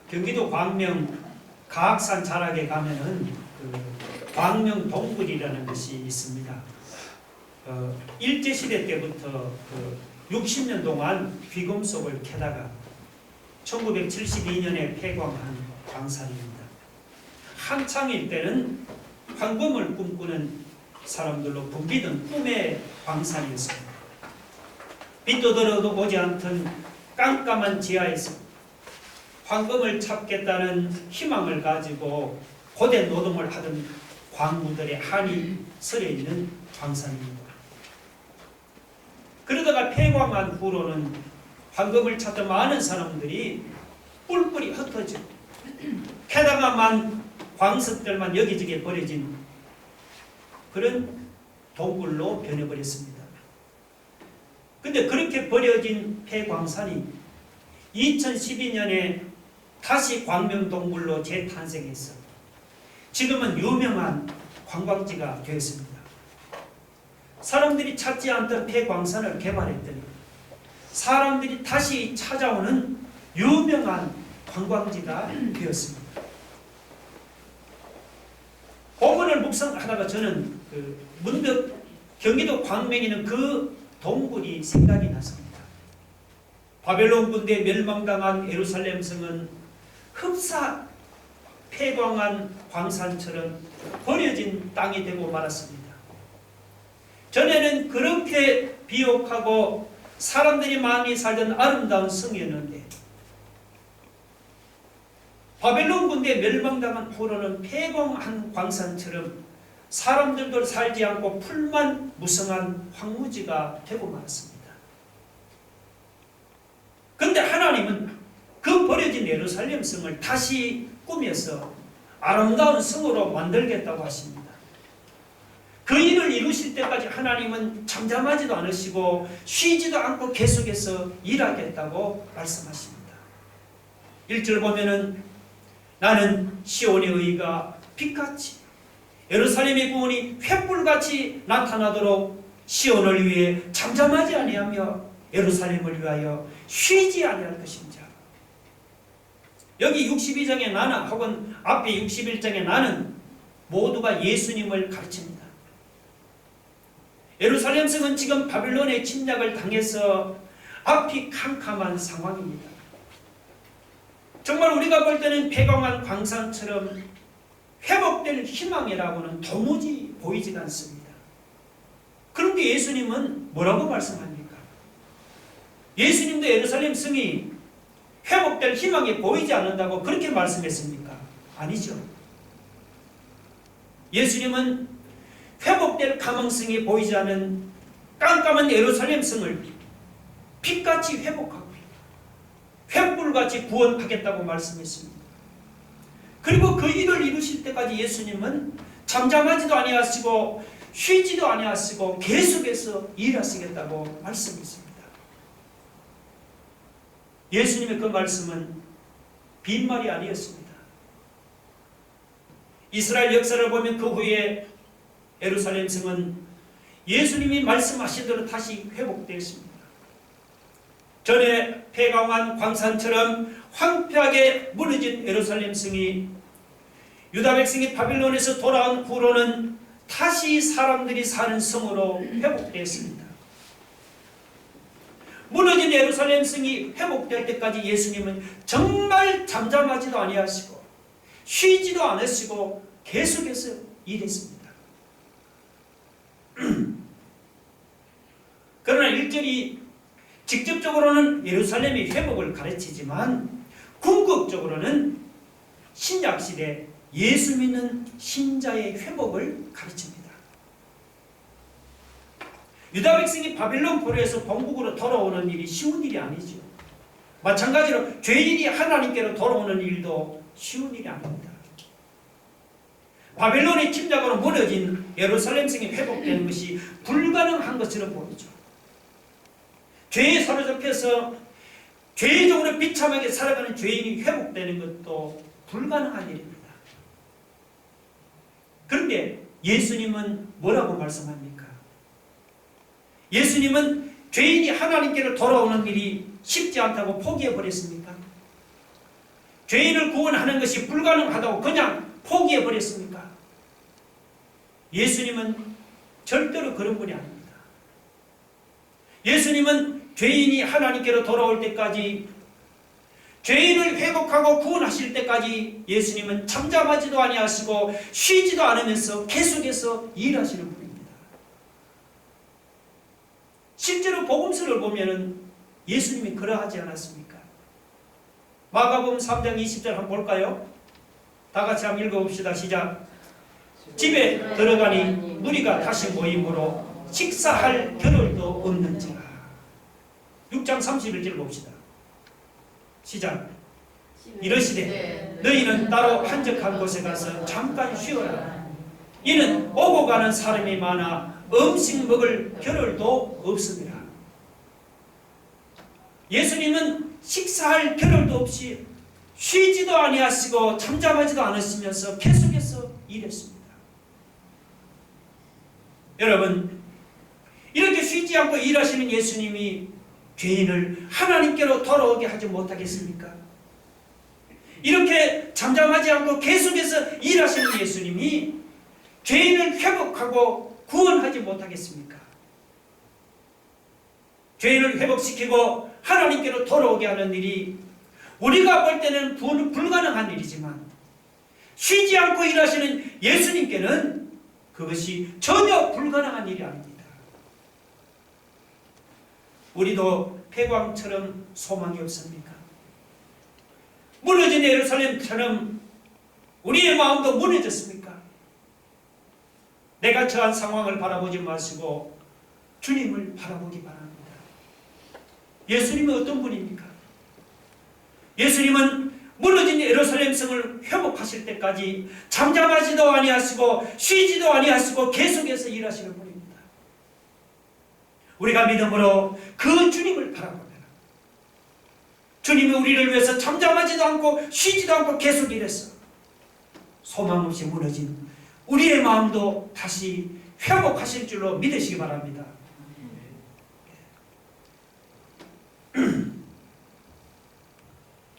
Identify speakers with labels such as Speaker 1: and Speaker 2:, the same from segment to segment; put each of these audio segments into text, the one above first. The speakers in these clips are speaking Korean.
Speaker 1: 경기도 광명 가악산 자락에 가면은 광명 동굴이라는 것이 있습니다. 일제시대 때부터 60년 동안 귀금속을 캐다가 1972년에 폐광한 광산입니다. 한창일 때는 황금을 꿈꾸는 사람들로 붐비던 꿈의 광산이었습니다. 빛도 들어도 오지 않던 깜깜한 지하에서 황금을 찾겠다는 희망을 가지고 고된 노동을 하던 광부들의 한이 서려 있는 광산입니다. 그러다가 폐광한 후로는 황금을 찾던 많은 사람들이 뿔뿔이 흩어지고 캐다가만 광석들만 여기저기 버려진 그런 동굴로 변해버렸습니다. 근데 그렇게 버려진 폐광산이 2012년에 다시 광명동굴로 재탄생해서 지금은 유명한 관광지가 되었습니다. 사람들이 찾지 않던 폐광산을 개발했더니 사람들이 다시 찾아오는 유명한 관광지가 되었습니다. 본문을 묵상하다가 저는 문득 경기도 광명에 있는 그 동굴이 생각이 났습니다. 바벨론 군대에 멸망당한 예루살렘 성은 흡사 폐광한 광산처럼 버려진 땅이 되고 말았습니다. 전에는 그렇게 비옥하고 사람들이 많이 살던 아름다운 성이었는데 바벨론 군대에 멸망당한 후로는 폐광한 광산처럼 사람들도 살지 않고 풀만 무성한 황무지가 되고 말았습니다. 그런데 하나님은 그 버려진 예루살렘 성을 다시 꾸며서 아름다운 성으로 만들겠다고 하십니다. 그 일을 이루실 때까지 하나님은 잠잠하지도 않으시고 쉬지도 않고 계속해서 일하겠다고 말씀하십니다. 1절 보면은 나는 시온의 의가 빛같이 예루살렘의 구원이 횃불같이 나타나도록 시온을 위해 잠잠하지 아니하며 예루살렘을 위하여 쉬지 아니할 것인자. 여기 62장의 나는 혹은 앞에 61장의 나는 모두가 예수님을 가르칩니다. 예루살렘 성은 지금 바빌론의 침략을 당해서 앞이 캄캄한 상황입니다. 정말 우리가 볼 때는 폐광한 광산처럼 회복될 희망이라고는 도무지 보이지 않습니다. 그런데 예수님은 뭐라고 말씀합니까? 예수님도 예루살렘 성이 회복될 희망이 보이지 않는다고 그렇게 말씀했습니까? 아니죠. 예수님은 회복될 가망성이 보이지 않은 깜깜한 예루살렘 성을 빛같이 회복하고 횃불같이 구원하겠다고 말씀했습니다. 그리고 그 일을 이루실 때까지 예수님은 잠잠하지도 아니하시고 쉬지도 아니하시고 계속해서 일하시겠다고 말씀했습니다. 예수님의 그 말씀은 빈말이 아니었습니다. 이스라엘 역사를 보면 그 후에 예루살렘 성은 예수님이 말씀하신 대로 다시 회복되었습니다. 전에 폐광한 광산처럼 황폐하게 무너진 예루살렘 성이 유다 백성이 바빌론에서 돌아온 후로는 다시 사람들이 사는 성으로 회복되었습니다. 무너진 예루살렘 성이 회복될 때까지 예수님은 정말 잠잠하지도 아니하시고 쉬지도 않으시고 계속해서 일했습니다. 그러나 1절이 직접적으로는 예루살렘의 회복을 가르치지만 궁극적으로는 신약시대 예수 믿는 신자의 회복을 가르칩니다. 유다 백성이 바빌론 포로에서 본국으로 돌아오는 일이 쉬운 일이 아니죠. 마찬가지로 죄인이 하나님께로 돌아오는 일도 쉬운 일이 아닙니다. 바빌론의 침략으로 무너진 예루살렘 성이 회복되는 것이 불가능한 것처럼 보이죠. 죄에 사로잡혀서 죄적으로 비참하게 살아가는 죄인이 회복되는 것도 불가능한 일입니다. 그런데 예수님은 뭐라고 말씀합니까? 예수님은 죄인이 하나님께로 돌아오는 일이 쉽지 않다고 포기해버렸습니까? 죄인을 구원하는 것이 불가능하다고 그냥 포기해 버렸습니까? 예수님은 절대로 그런 분이 아닙니다. 예수님은 죄인이 하나님께로 돌아올 때까지, 죄인을 회복하고 구원하실 때까지 예수님은 잠잠하지도 아니하시고 쉬지도 않으면서 계속해서 일하시는 분입니다. 실제로 복음서를 보면은 예수님이 그러하지 않았습니까? 마가복음 3장 20절 한번 볼까요? 다 같이 한번 읽어봅시다. 시작. 집에 들어가니 무리가 다시 모임으로 식사할 겨를도 없는지라. 6장 31절 봅시다. 시작. 이러시되 너희는 따로 한적한 곳에 가서 잠깐 쉬어라. 이는 오고 가는 사람이 많아 음식 먹을 겨를도 없습니다. 예수님은 식사할 겨를도 없이 쉬지도 아니하시고 잠잠하지도 않으시면서 계속해서 일했습니다. 여러분, 이렇게 쉬지 않고 일하시는 예수님이 죄인을 하나님께로 돌아오게 하지 못하겠습니까? 이렇게 잠잠하지 않고 계속해서 일하시는 예수님이 죄인을 회복하고 구원하지 못하겠습니까? 죄인을 회복시키고 하나님께로 돌아오게 하는 일이 우리가 볼 때는 불가능한 일이지만 쉬지 않고 일하시는 예수님께는 그것이 전혀 불가능한 일이 아닙니다. 우리도 폐광처럼 소망이 없습니까? 무너진 예루살렘처럼 우리의 마음도 무너졌습니까? 내가 처한 상황을 바라보지 마시고 주님을 바라보기 바랍니다. 예수님은 어떤 분입니까? 예수님은 무너진 예루살렘 성을 회복하실 때까지 잠잠하지도 아니하시고 쉬지도 아니하시고 계속해서 일하시는 분입니다. 우리가 믿음으로 그 주님을 바라보면 주님이 우리를 위해서 잠잠하지도 않고 쉬지도 않고 계속 일해서 소망 없이 무너진 우리의 마음도 다시 회복하실 줄로 믿으시기 바랍니다.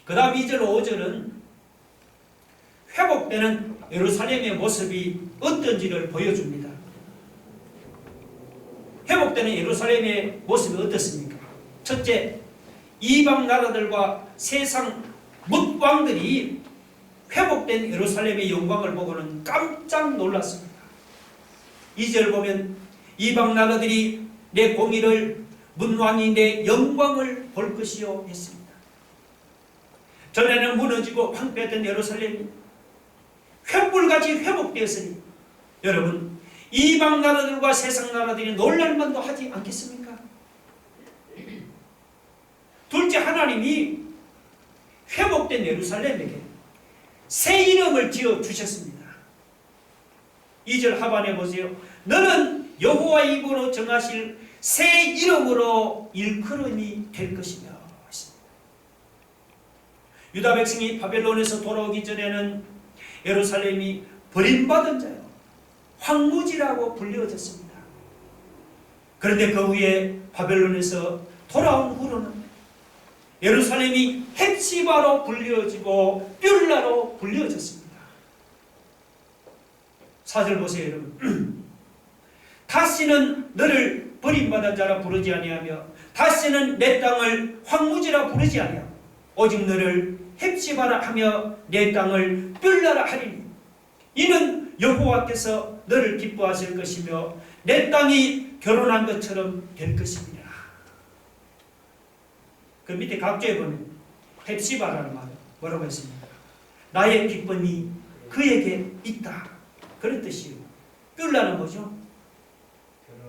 Speaker 1: 그 다음 2절 5절은 회복되는 예루살렘의 모습이 어떤지를 보여줍니다. 회복되는 예루살렘의 모습이 어떻습니까? 첫째, 이방 나라들과 세상 뭇왕들이 회복된 예루살렘의 영광을 보고는 깜짝 놀랐습니다. 2절 보면 이방 나라들이 내 공의를, 문왕이 내 영광을 볼 것이요 했습니다. 전에는 무너지고 황폐했던 예루살렘이 횃불같이 회복되었으니 여러분, 이방 나라들과 세상 나라들이 놀랄만도 하지 않겠습니까? 둘째, 하나님이 회복된 예루살렘에게 새 이름을 지어 주셨습니다. 2절 하반에 보세요. 너는 여호와 입으로 정하실 새 이름으로 일컬음이 될 것이며. 유다 백성이 바벨론에서 돌아오기 전에는 예루살렘이 버림받은 자요, 황무지라고 불려졌습니다. 그런데 그 후에 바벨론에서 돌아온 후로는 예루살렘이 헵시바로 불려지고 뷸라로 불려졌습니다. 4절 보세요, 여러분. 다시는 너를 버림받은 자라 부르지 아니하며 다시는 내 땅을 황무지라 부르지 아니하며 오직 너를 헵시바라 하며 내 땅을 뷸라라 하리니 이는 여호와께서 너를 기뻐하실 것이며 내 땅이 결혼한 것처럼 될 것입니다. 그 밑에 각조에 보면 헵시바라는 말 뭐라고 했습니까? 나의 기쁨이 그에게 있다, 그런 뜻이에요. 뷸라는 뭐죠?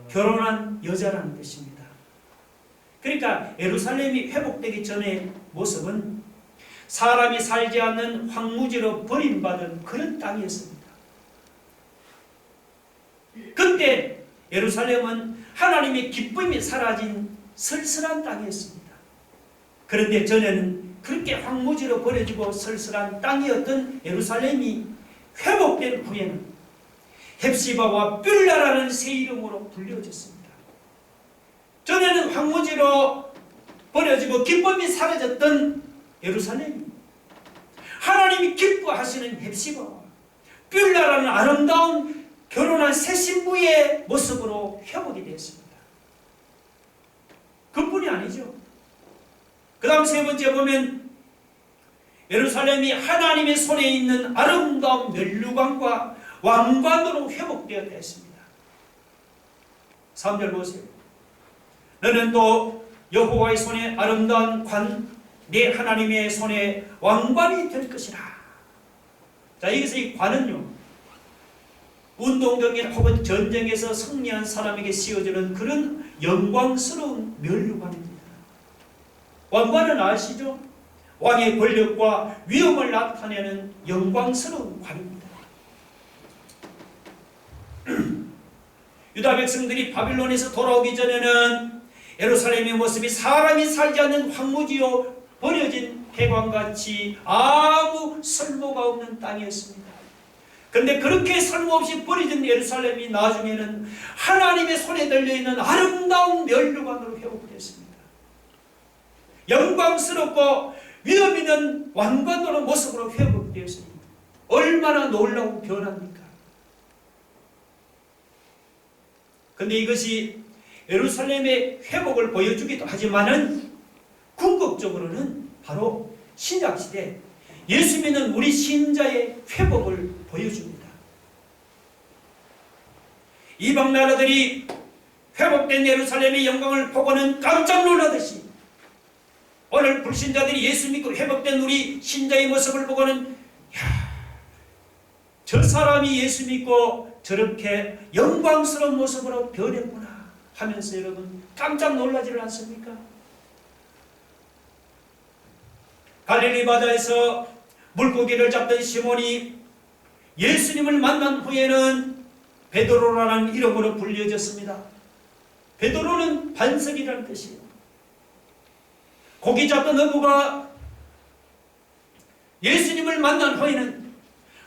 Speaker 1: 결혼한 여자라는 뜻입니다. 그러니까 예루살렘이 회복되기 전의 모습은 사람이 살지 않는 황무지로 버림받은 그런 땅이었습니다. 그때 예루살렘은 하나님의 기쁨이 사라진 쓸쓸한 땅이었습니다. 그런데 전에는 그렇게 황무지로 버려지고 쓸쓸한 땅이었던 예루살렘이 회복된 후에는 헵시바와 뷸라라는 새 이름으로 불려졌습니다. 전에는 황무지로 버려지고 기쁨이 사라졌던 예루살렘이 하나님이 기뻐하시는 헵시바와 뷸라라는 아름다운 결혼한 새 신부의 모습으로 회복이 되었습니다. 그뿐이 아니죠. 그 다음 세 번째 보면 예루살렘이 하나님의 손에 있는 아름다운 멸류관과 왕관으로 회복되었다 했습니다. 3절 보세요. 너는 또 여호와의 손에 아름다운 관, 내 하나님의 손에 왕관이 될 것이라. 자, 여기서 이 관은요, 운동경기 혹은 전쟁에서 승리한 사람에게 씌워주는 그런 영광스러운 멸류관입니다. 왕관은 아시죠? 왕의 권력과 위엄을 나타내는 영광스러운 관입니다. 유다 백성들이 바빌론에서 돌아오기 전에는 예루살렘의 모습이 사람이 살지 않는 황무지요 버려진 폐광같이 아무 쓸모가 없는 땅이었습니다. 그런데 그렇게 쓸모없이 버려진 예루살렘이 나중에는 하나님의 손에 들려있는 아름다운 멸류관으로 회복됐습니다. 영광스럽고 위엄 있는 왕관으로 모습으로 회복되었습니다. 얼마나 놀라운 변화입니까? 그런데 이것이 예루살렘의 회복을 보여주기도 하지만은 궁극적으로는 바로 신약시대 예수 믿는 우리 신자의 회복을 보여줍니다. 이방 나라들이 회복된 예루살렘의 영광을 보고는 깜짝 놀라듯이 오늘 불신자들이 예수 믿고 회복된 우리 신자의 모습을 보고는 저 사람이 예수 믿고 저렇게 영광스러운 모습으로 변했구나 하면서 여러분 깜짝 놀라지를 않습니까? 갈릴리 바다에서 물고기를 잡던 시몬이 예수님을 만난 후에는 베드로라는 이름으로 불려졌습니다. 베드로는 반석이라는 뜻이에요. 고기 잡던 어부가 예수님을 만난 후에는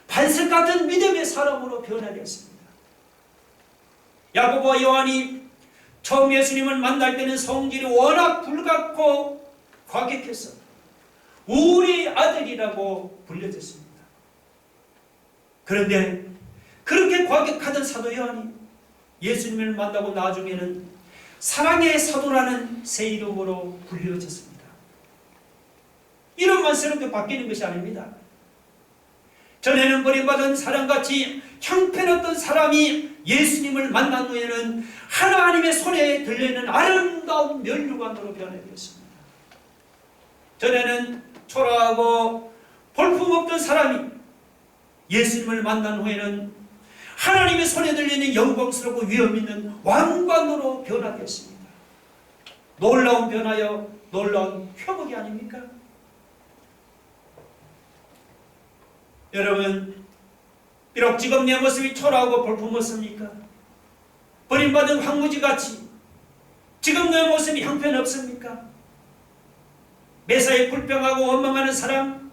Speaker 1: 반석 같은 믿음의 사람으로 변화되었습니다. 야고보와 요한이 처음 예수님을 만날 때는 성질이 워낙 불같고 과격해서 우리의 아들이라고 불려졌습니다. 그런데 그렇게 과격하던 사도 요한이 예수님을 만나고 나중에는 사랑의 사도라는 새 이름으로 불려졌습니다. 이름만 새롭게 바뀌는 것이 아닙니다. 전에는 버림받은 사람같이 형편없던 사람이 예수님을 만난 후에는 하나님의 손에 들려있는 아름다운 멸류관으로 변해되었습니다. 전에는 초라하고 볼품없던 사람이 예수님을 만난 후에는 하나님의 손에 들리는 영광스럽고 위엄 있는 왕관으로 변화되었습니다. 놀라운 변화여 놀라운 회복이 아닙니까? 여러분, 비록 지금 내 모습이 초라하고 볼품없습니까? 버림받은 황무지같이 지금 내 모습이 형편없습니까? 매사에 불평하고 원망하는 사람,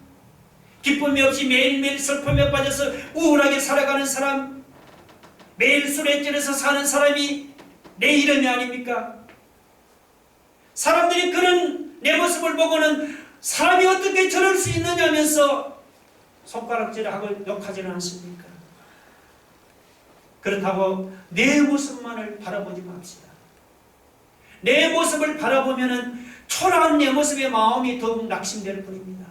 Speaker 1: 기쁨이 없이 매일매일 슬픔에 빠져서 우울하게 살아가는 사람, 매일 술에 찌려서 사는 사람이 내 이름이 아닙니까? 사람들이 그런 내 모습을 보고는 사람이 어떻게 저럴 수 있느냐면서 손가락질하고 욕하지는 않습니까? 그렇다고 내 모습만을 바라보지 맙시다. 내 모습을 바라보면은 초라한 내 모습에 마음이 더욱 낙심될 뿐입니다.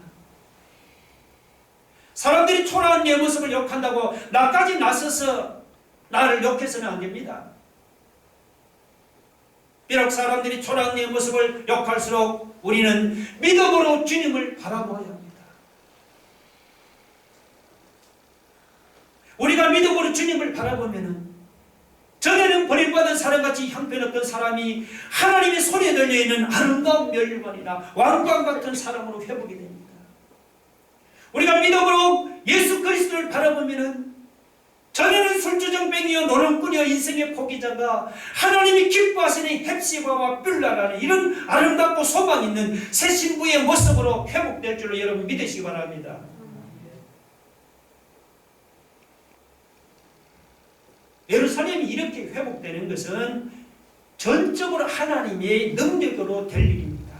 Speaker 1: 사람들이 초라한 내 모습을 욕한다고 나까지 나서서 나를 욕해서는 안 됩니다. 비록 사람들이 초라한 내 모습을 욕할수록 우리는 믿음으로 주님을 바라보아야 합니다. 우리가 믿음으로 주님을 바라보면은 전에는 버림받은 사람같이 형편없던 사람이 하나님의 손에 들려있는 아름다운 멸류관이나 왕관 같은 사람으로 회복이 됩니다. 우리가 믿음으로 예수 그리스도를 바라보면은 전에는 술주정뱅이여 노름꾼이여 인생의 포기자가 하나님이 기뻐하시는 헵시바와 뷸라라는 이런 아름답고 소망 있는 새 신부의 모습으로 회복될 줄로 여러분 믿으시기 바랍니다. 예루살렘이 이렇게 회복되는 것은 전적으로 하나님의 능력으로 될 일입니다.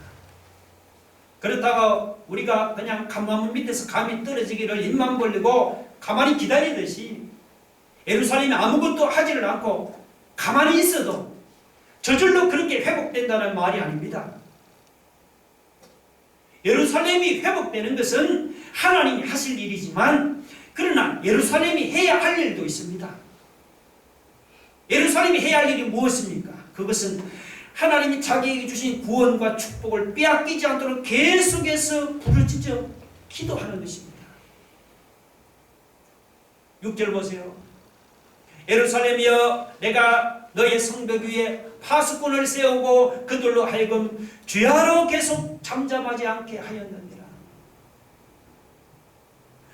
Speaker 1: 그렇다고 우리가 그냥 감나무 밑에서 감이 떨어지기를 입만 벌리고 가만히 기다리듯이 예루살렘이 아무것도 하지를 않고 가만히 있어도 저절로 그렇게 회복된다는 말이 아닙니다. 예루살렘이 회복되는 것은 하나님이 하실 일이지만 그러나 예루살렘이 해야 할 일도 있습니다. 예루살렘이 해야 할 일이 무엇입니까? 그것은 하나님이 자기에게 주신 구원과 축복을 빼앗기지 않도록 계속해서 부르짖어 기도하는 것입니다. 6절 보세요. 예루살렘이여 내가 너의 성벽 위에 파수꾼을 세우고 그들로 하여금 죄하러 계속 잠잠하지 않게 하였느니라.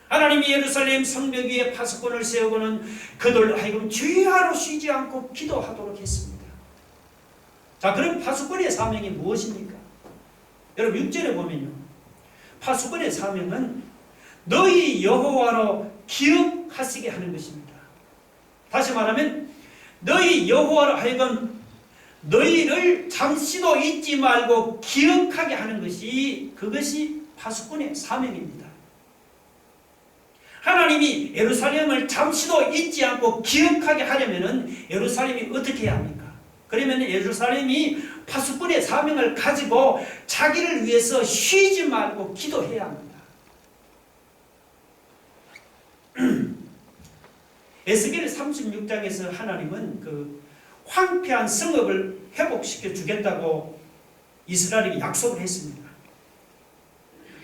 Speaker 1: 하나님이 예루살렘 성벽 위에 파수꾼을 세우고는 그들로 하여금 죄하러 쉬지 않고 기도하도록 했습니다. 자, 그럼 파수꾼의 사명이 무엇입니까? 여러분 6절에 보면요, 파수꾼의 사명은 너희 여호와로 기억하시게 하는 것입니다. 다시 말하면 너희 여호와로 하여금 너희를 잠시도 잊지 말고 기억하게 하는 것이, 그것이 파수꾼의 사명입니다. 하나님이 예루살렘을 잠시도 잊지 않고 기억하게 하려면 예루살렘이 어떻게 해야 합니까? 그러면 예루살렘이 파수꾼의 사명을 가지고 자기를 위해서 쉬지 말고 기도해야 합니다. 에스겔 36장에서 하나님은 그 황폐한 성읍을 회복시켜 주겠다고 이스라엘에게 약속을 했습니다.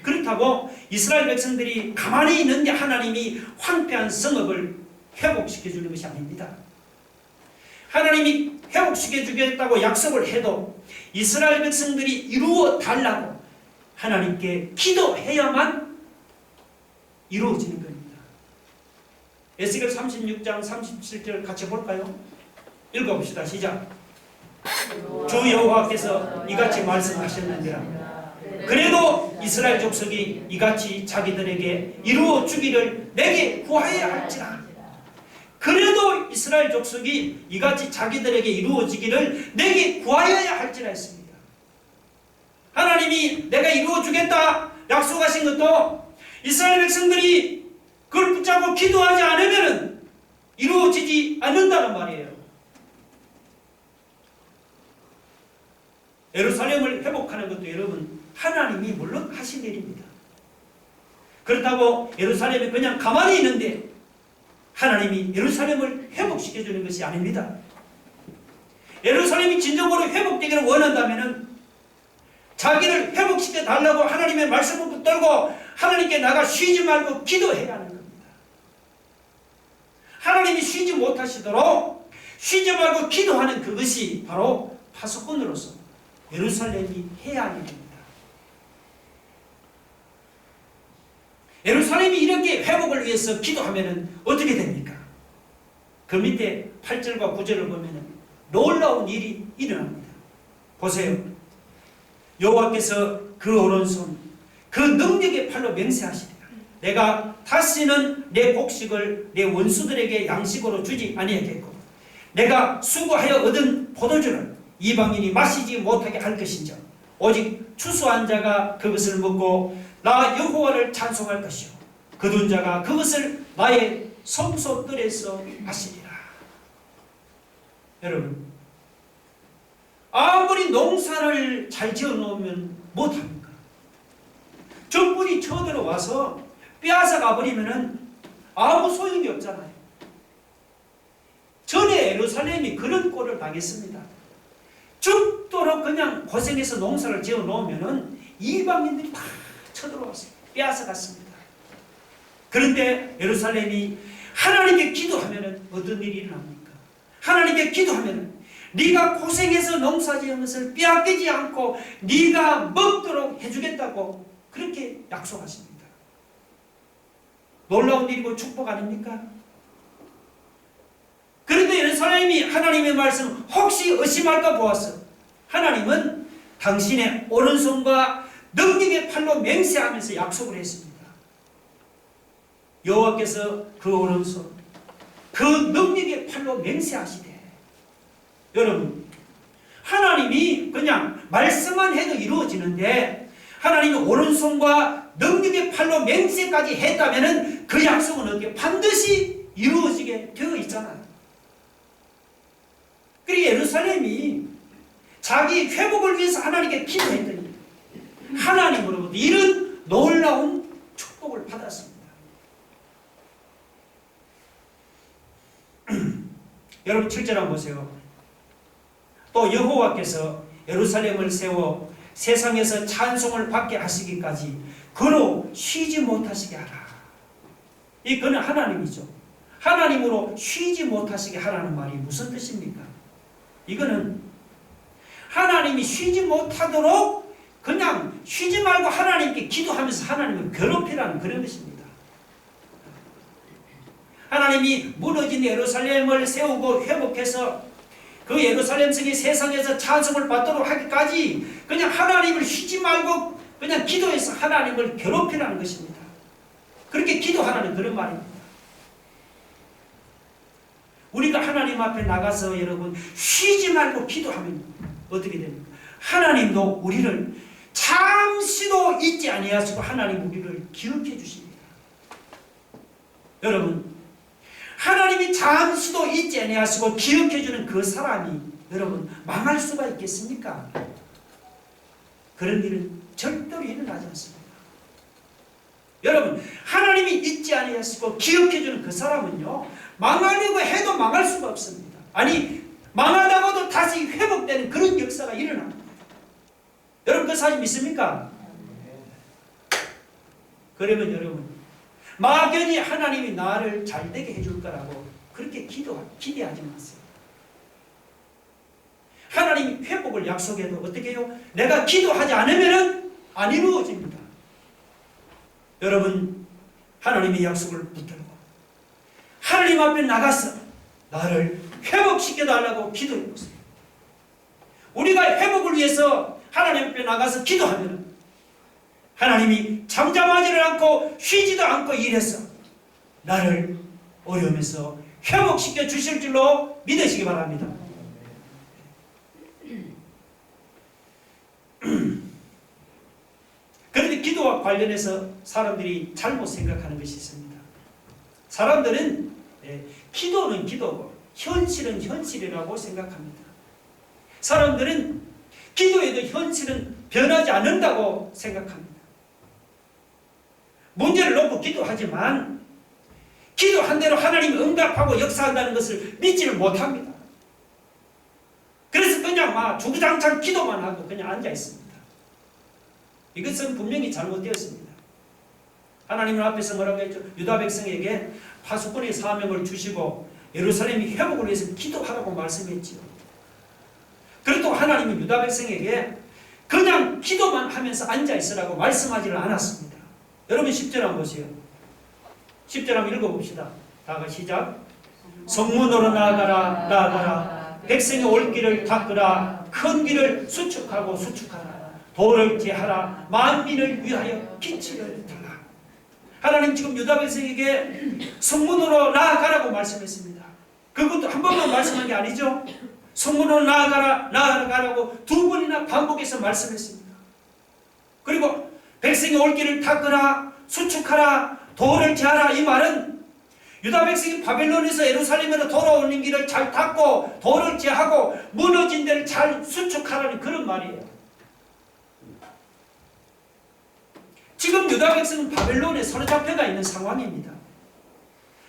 Speaker 1: 그렇다고 이스라엘 백성들이 가만히 있는데 하나님이 황폐한 성읍을 회복시켜 주는 것이 아닙니다. 하나님이 회복시켜 주겠다고 약속을 해도 이스라엘 백성들이 이루어 달라고 하나님께 기도해야만 이루어지는 겁니다. 에스겔 36장 37절 같이 볼까요? 읽어봅시다. 시작. 주 여호와께서 이같이 말씀하셨느니라. 그래도 이스라엘 족속이 이같이 자기들에게 이루어 주기를 내게 구하여야 할지라. 그래도 이스라엘 족속이 이같이 자기들에게 이루어지기를 내게 구하여야 할지라 했습니다. 하나님이 내가 이루어 주겠다 약속하신 것도 이스라엘 백성들이 그걸 붙잡고 기도하지 않으면 이루어지지 않는다는 말이에요. 예루살렘을 회복하는 것도 여러분 하나님이 물론 하신 일입니다. 그렇다고 예루살렘이 그냥 가만히 있는데 하나님이 예루살렘을 회복시켜주는 것이 아닙니다. 예루살렘이 진정으로 회복되기를 원한다면 자기를 회복시켜 달라고 하나님의 말씀을 붙들고 하나님께 나가 쉬지 말고 기도해야 하는 겁니다. 하나님이 쉬지 못하시도록 쉬지 말고 기도하는 그것이 바로 파수꾼으로서 예루살렘이 해야 할 일입니다. 예루살렘이 이렇게 회복을 위해서 기도하면 어떻게 됩니까? 그 밑에 8절과 9절을 보면 놀라운 일이 일어납니다. 보세요. 여호와께서 그 오른손 그 능력의 팔로 맹세하시리라. 내가 다시는 내 곡식을 내 원수들에게 양식으로 주지 아니하겠고 내가 수고하여 얻은 포도주를 이방인이 마시지 못하게 할 것인즉 오직 추수한 자가 그것을 먹고 나 여호와를 찬송할 것이요 거둔 자가 그것을 나의 성소뜰에서 마시리라. 여러분, 아무리 농사를 잘 지어놓으면 못합니까? 적군이 쳐들어와서 빼앗아 가버리면 아무 소용이 없잖아요. 전에 예루살렘이 그런 꼴을 당했습니다. 죽도록 그냥 고생해서 농사를 지어놓으면 이방인들이 다 쳐들어왔어요. 빼앗아 갔습니다. 그런데 예루살렘이 하나님께 기도하면 어떤 일이 일어납니까? 하나님께 기도하면 네가 고생해서 농사지은 것을 빼앗기지 않고 네가 먹도록 해주겠다고 그렇게 약속하십니다. 놀라운 일이고 축복 아닙니까? 그런데 예루살렘이 하나님의 말씀 혹시 의심할까 보았어. 하나님은 당신의 오른손과 능력의 팔로 맹세하면서 약속을 했습니다. 여호와께서 그 오른손 그 능력의 팔로 맹세하시되, 여러분, 하나님이 그냥 말씀만 해도 이루어지는데 하나님의 오른손과 능력의 팔로 맹세까지 했다면 그 약속은 어떻게 반드시 이루어지게 되어 있잖아요. 그리고 예루살렘이 자기 회복을 위해서 하나님께 기도했더니 하나님으로부터 이런 놀라운 축복을 받았습니다. 여러분 7절 한번 보세요. 또 여호와께서 예루살렘을 세워 세상에서 찬송을 받게 하시기까지 그로 쉬지 못하시게 하라. 이 그는 하나님이죠. 하나님으로 쉬지 못하시게 하라는 말이 무슨 뜻입니까? 이거는 하나님이 쉬지 못하도록 그냥 쉬지 말고 하나님께 기도하면서 하나님을 괴롭히라는 그런 뜻입니다. 하나님이 무너진 예루살렘을 세우고 회복해서 그 예루살렘 성이 세상에서 찬송을 받도록 하기까지 그냥 하나님을 쉬지 말고 그냥 기도해서 하나님을 괴롭히라는 것입니다. 그렇게 기도하라는 그런 말입니다. 우리가 하나님 앞에 나가서 여러분 쉬지 말고 기도하면 어떻게 됩니까? 하나님도 우리를 잠시도 잊지 아니하시고 하나님 우리를 기억해 주십니다. 여러분 하나님이 잠시도 잊지 아니하시고 기억해 주는 그 사람이 여러분 망할 수가 있겠습니까? 그런 일은 절대로 일어나지 않습니다. 여러분 하나님이 잊지 아니하시고 기억해 주는 그 사람은요 망하려고 해도 망할 수가 없습니다. 아니 망하다가도 다시 회복되는 그런 역사가 일어납니다. 여러분 그 사실 믿습니까? 그러면 여러분 막연히 하나님이 나를 잘되게 해줄 거라고 그렇게 기대하지 마세요. 하나님이 회복을 약속해도 어떻게 해요? 내가 기도하지 않으면 안 이루어집니다. 여러분 하나님의 약속을 붙들고 하나님 앞에 나가서 나를 회복시켜달라고 기도해보세요. 우리가 회복을 위해서 하나님 앞에 나가서 기도하면 하나님이 잠잠하지를 않고 쉬지도 않고 일해서 나를 어려움에서 회복시켜 주실 줄로 믿으시기 바랍니다. 그런데 기도와 관련해서 사람들이 잘못 생각하는 것이 있습니다. 사람들은 기도는 기도고 현실은 현실이라고 생각합니다. 사람들은 기도해도 현실은 변하지 않는다고 생각합니다. 문제를 놓고 기도하지만 기도한 대로 하나님이 응답하고 역사한다는 것을 믿지를 못합니다. 그래서 그냥 막 주구장창 기도만 하고 그냥 앉아 있습니다. 이것은 분명히 잘못되었습니다. 하나님 앞에서 뭐라고 했죠? 유다 백성에게 파수꾼의 사명을 주시고 예루살렘이 회복을 위해서 기도하라고 말씀했지요. 그렇다고 하나님은 유다 백성에게 그냥 기도만 하면서 앉아 있으라고 말씀하지를 않았습니다. 여러분 10절 한번 보세요. 10절 한번 읽어봅시다. 다 같이 시작. 성문으로 나아가라 나아가라 백성의 올 길을 닦으라 큰 길을 수축하고 수축하라 돌을 제하라 만민을 위하여 기치를 달라. 하나님 지금 유다 백성에게 성문으로 나아가라고 말씀했습니다. 그것도 한 번만 말씀한 게 아니죠. 성문으로 나아가라 나아가라고 두 번이나 반복해서 말씀했습니다. 그리고 백성이 올 길을 닦으라 수축하라 돌을 제하라 이 말은 유다 백성이 바벨론에서 예루살렘으로 돌아오는 길을 잘 닦고 돌을 제하고 무너진 데를 잘 수축하라는 그런 말이에요. 지금 유다 백성은 바벨론에 사로잡혀가 있는 상황입니다.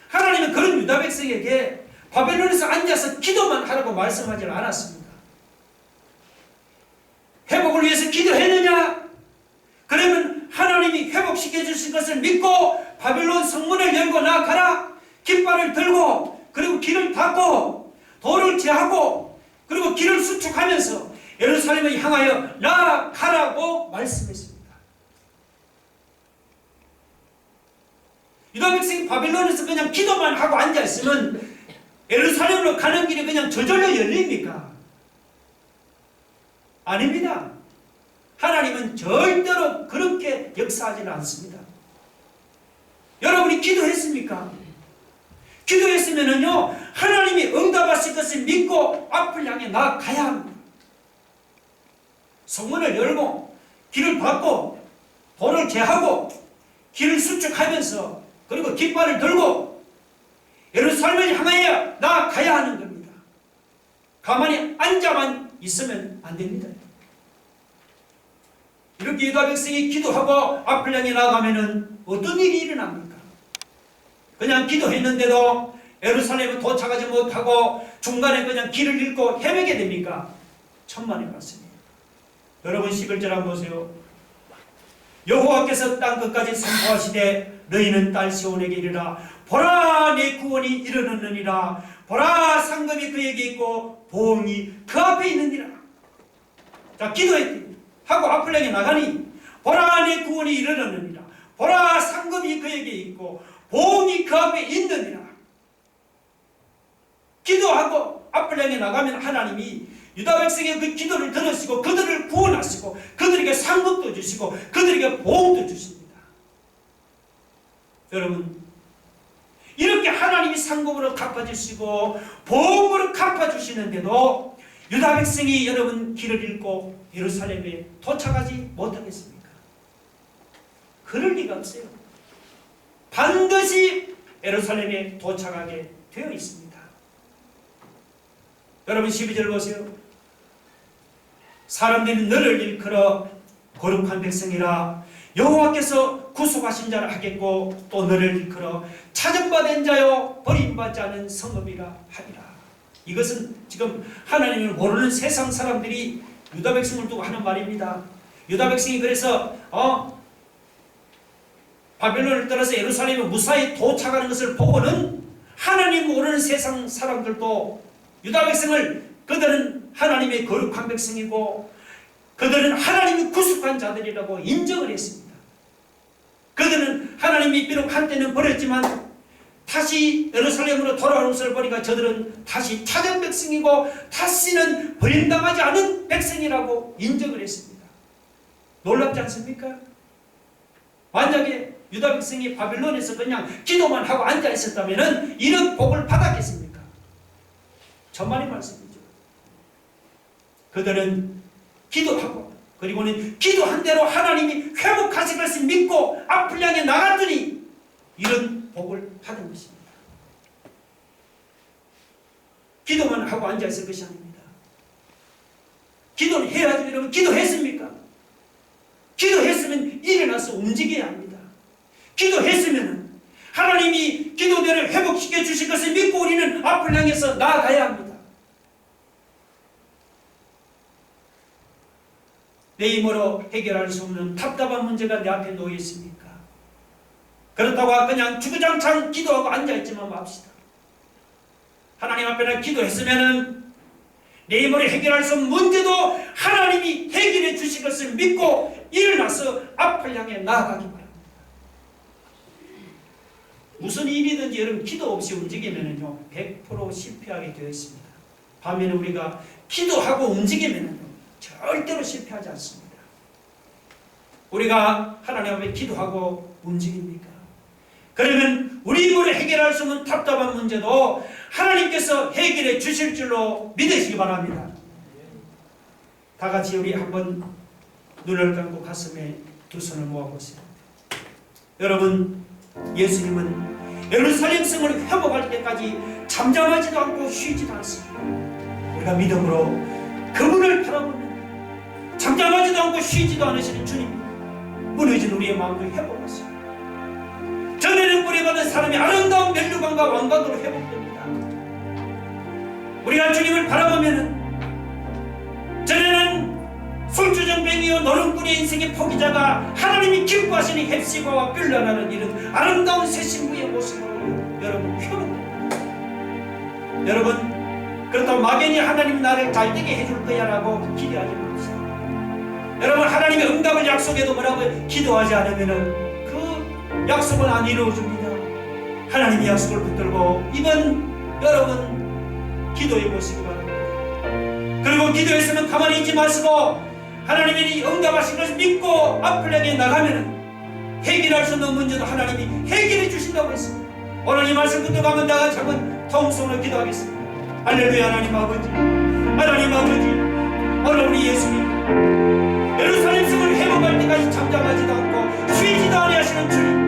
Speaker 1: 하나님은 그런 유다 백성에게 바벨론에서 앉아서 기도만 하라고 말씀하지 않았습니다. 회복을 위해서 기도했느냐? 그러면 하나님이 회복시켜 주실 것을 믿고 바벨론 성문을 열고 나아가라. 깃발을 들고 그리고 길을 닫고 돌을 제하고 그리고 길을 수축하면서 예루살렘을 향하여 나아가라고 말씀했습니다. 유다 백성이 바벨론에서 그냥 기도만 하고 앉아있으면 예루살렘으로 가는 길이 그냥 저절로 열립니까? 아닙니다. 하나님은 절대로 그렇게 역사하지는 않습니다. 여러분이 기도했습니까? 기도했으면요 하나님이 응답하실 것을 믿고 앞을 향해 나아가야 합니다. 성문을 열고 길을 닫고 돌을 제하고 길을 수축하면서 그리고 깃발을 들고 예루살렘을 향하여 나아가야 하는 겁니다. 가만히 앉아만 있으면 안 됩니다. 이렇게 유다 백성이 기도하고 앞을 향해 나가면은 어떤 일이 일어납니까? 그냥 기도했는데도 예루살렘에 도착하지 못하고 중간에 그냥 길을 잃고 헤매게 됩니까? 천만의 말씀이에요. 여러분 11절 한번 보세요. 여호와께서 땅 끝까지 선포하시되 너희는 딸 시온에게 이르라. 보라 내 구원이 이르렀느니라. 보라 상급이 그에게 있고 보응이 그 앞에 있느니라. 자, 기도했더니 하고 앞을 향해 나가니 보라 내 구원이 이르렀느니라. 보라 상급이 그에게 있고 보응이 그 앞에 있느니라. 기도하고 앞을 향해 나가면 하나님이 유다 백성의 그 기도를 들으시고 그들을 구원하시고 그들에게 상급도 주시고 그들에게 보응도 주십니다. 여러분, 이렇게 하나님이 상급으로 갚아주시고 보응으로 갚아주시는데도 유다 백성이 여러분 길을 잃고 예루살렘에 도착하지 못하겠습니까? 그럴 리가 없어요. 반드시 예루살렘에 도착하게 되어 있습니다. 여러분 12절 보세요. 사람들이 너를 일컬어 거룩한 백성이라 여호와께서 구속하신 자라 하겠고 또 너를 일컬어 찾은바된 자요 버림받지 않은 성읍이라 하리라. 이것은 지금 하나님을 모르는 세상 사람들이 유다 백성을 두고 하는 말입니다. 유다 백성이 그래서 바벨론을 떠나서 예루살렘에 무사히 도착하는 것을 보고는 하나님 모르는 세상 사람들도 유다 백성을 그들은 하나님의 거룩한 백성이고 그들은 하나님이 구속한 자들이라고 인정을 했습니다. 그들은 하나님이 비록 한때는 버렸지만 다시 예루살렘으로 돌아오는 것을 보니까 저들은 다시 찾은 백성이고 다시는 버림당하지 않은 백성이라고 인정을 했습니다. 놀랍지 않습니까? 만약에 유다 백성이 바벨론에서 그냥 기도만 하고 앉아 있었다면 이런 복을 받았겠습니까? 천만의 말씀이죠. 그들은 기도하고 그리고는 기도한 대로 하나님이 회복하실 것을 믿고 앞을 향해 나갔더니 이런 복을 받은 것입니다. 기도만 하고 앉아있을 것이 아닙니다. 기도는 해야죠. 여러분 기도했습니까? 기도했으면 일어나서 움직여야 합니다. 기도했으면 하나님이 기도대로 회복시켜 주실 것을 믿고 우리는 앞을 향해서 나아가야 합니다. 내 힘으로 해결할 수 없는 답답한 문제가 내 앞에 놓여 있습니까? 그렇다고 그냥 주구장창 기도하고 앉아있지만 맙시다. 하나님 앞에나 기도했으면은 내 힘으로 해결할 수 없는 문제도 하나님이 해결해 주실 것을 믿고 일어나서 앞을 향해 나아가기 바랍니다. 무슨 일이든지 여러분 기도 없이 움직이면은요 100% 실패하게 되어 있습니다. 반면에 우리가 기도하고 움직이면은요 절대로 실패하지 않습니다. 우리가 하나님 앞에 기도하고 움직입니까? 그러면 우리 힘으로 해결할 수 없는 답답한 문제도 하나님께서 해결해 주실 줄로 믿으시기 바랍니다. 다 같이 우리 한번 눈을 감고 가슴에 두 손을 모아보세요. 여러분, 예수님은 예루살렘 성을 회복할 때까지 잠잠하지도 않고 쉬지도 않습니다. 우리가 믿음으로 그분을 바라보면 잠잠하지도 않고 쉬지도 않으시는 주님이 무너진 우리의 마음을 회복하시고 전에는 뿌리받은 사람이 아름다운 멸류관과 왕관으로 회복됩니다. 우리가 주님을 바라보면 전에는 술주정뱅이요 노름꾼의 인생의 포기자가 하나님이 기뻐하시는 헵시바와 빌라라는 이런 아름다운 새 신부의 모습으로 여러분 회복됩니다. 여러분, 그렇다고 막연히 하나님 나를 잘되게 해줄 거야 라고 기대하지 맙시다. 여러분, 하나님의 응답을 약속해도 뭐라고 기도하지 않으면 그 약속은 안 이루어집니다. 하나님의 약속을 붙들고 이번 여러분 기도해 보시기 바랍니다. 그리고 기도했으면 가만히 있지 마시고 하나님이 응답하신 것을 믿고 앞을 향해 나가면 해결할 수 없는 문제도 하나님이 해결해 주신다고 했습니다. 오늘 이 말씀 붙들어가면 다 같이 한번 통성으로 기도하겠습니다. 할렐루야. 하나님 아버지, 하나님 아버지, 오늘 우리 예수님 예루살렘 성을 회복할 때까지 잠잠하지도 않고 쉬지도 아니하시는 주님,